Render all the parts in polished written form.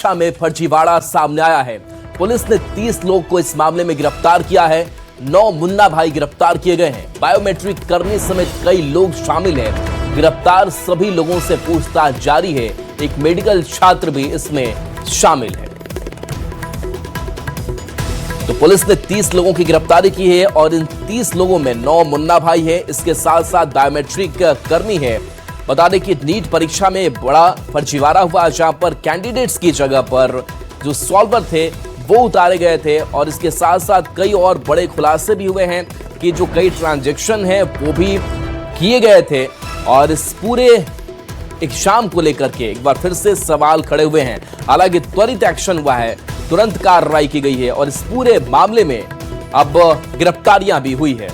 परीक्षा में फर्जीवाड़ा सामने आया है। पुलिस ने 30 लोग को इस मामले में गिरफ्तार किया है। 9 मुन्ना भाई गिरफ्तार किए गए हैं। बायोमेट्रिक कर्मी समेत कई लोग शामिल हैं। गिरफ्तार सभी लोगों से पूछताछ जारी है। एक मेडिकल छात्र भी इसमें शामिल है। तो पुलिस ने 30 लोगों की गिरफ्तारी की है और इन 30 लोगों में 9 मुन्ना भाई है। इसके साथ साथ बायोमेट्रिक कर्मी है। बता दें कि नीट परीक्षा में बड़ा फर्जीवाड़ा हुआ, जहां पर कैंडिडेट्स की जगह पर जो सॉल्वर थे वो उतारे गए थे और इसके साथ साथ कई और बड़े खुलासे भी हुए हैं कि जो कई ट्रांजैक्शन हैं वो भी किए गए थे। और इस पूरे एग्जाम को लेकर के एक बार फिर से सवाल खड़े हुए हैं। हालांकि त्वरित एक्शन हुआ है, तुरंत कार्रवाई की गई है और इस पूरे मामले में अब गिरफ्तारियां भी हुई है।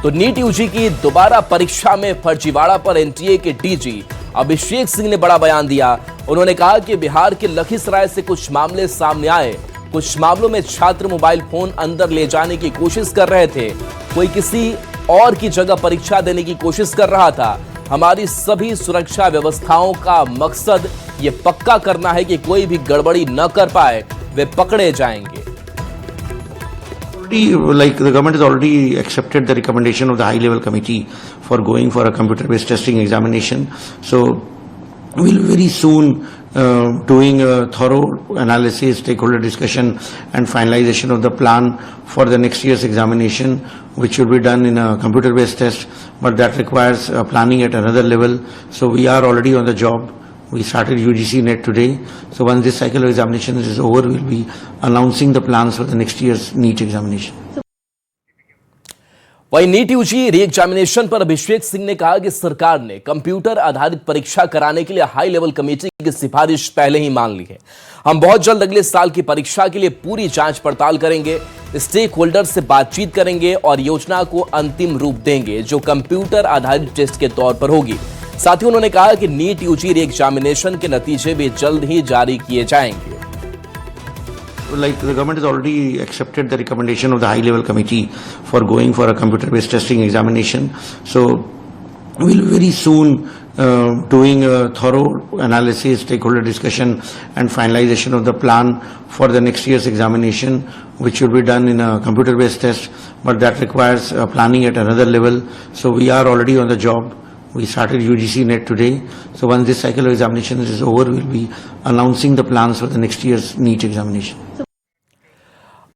तो नीट यूजी की दोबारा परीक्षा में फर्जीवाड़ा पर एनटीए के डीजी अभिषेक सिंह ने बड़ा बयान दिया। उन्होंने कहा कि बिहार के लखीसराय से कुछ मामले सामने आए। कुछ मामलों में छात्र मोबाइल फोन अंदर ले जाने की कोशिश कर रहे थे, कोई किसी और की जगह परीक्षा देने की कोशिश कर रहा था। हमारी सभी सुरक्षा व्यवस्थाओं का मकसद ये पक्का करना है कि कोई भी गड़बड़ी न कर पाए, वे पकड़े जाएंगे। Like the government has already accepted the recommendation of the high level committee for going for a computer based testing examination. So we'll very soon doing a thorough analysis, stakeholder discussion and finalization of the plan for the next year's examination, which will be done in a computer based test, but that requires planning at another level. So we are already on the job. We started UGC NET today. So once this cycle of examinations is over, we'll be announcing the plans for the next year's NEET examination. वहीं NEET UG re examination पर अभिषेक सिंह ने कहा कि सरकार ने computer आधारित परीक्षा कराने के लिए हाई लेवल कमेटी की सिफारिश पहले ही मान ली है। हम बहुत जल्द अगले साल की परीक्षा के लिए पूरी जांच पड़ताल करेंगे, स्टेक होल्डर से बातचीत करेंगे और योजना को अंतिम रूप देंगे, जो कंप्यूटर आधारित टेस्ट के तौर पर होगी। साथ ही उन्होंने कहा कि नीट यूजी री एग्जामिनेशन के नतीजे भी जल्द ही जारी किए जाएंगे। Like the government has already accepted the recommendation of the high level committee for going for a computer based testing examination. So we'll very soon doing a thorough analysis, stakeholder discussion and finalization of the plan for the next year's examination, which will be done in a computer based test, but that requires planning at another level. So we are already on the job. We started UGC NET today. So once this cycle of examinations is over, we'll be announcing the plans for the next year's NEET examination.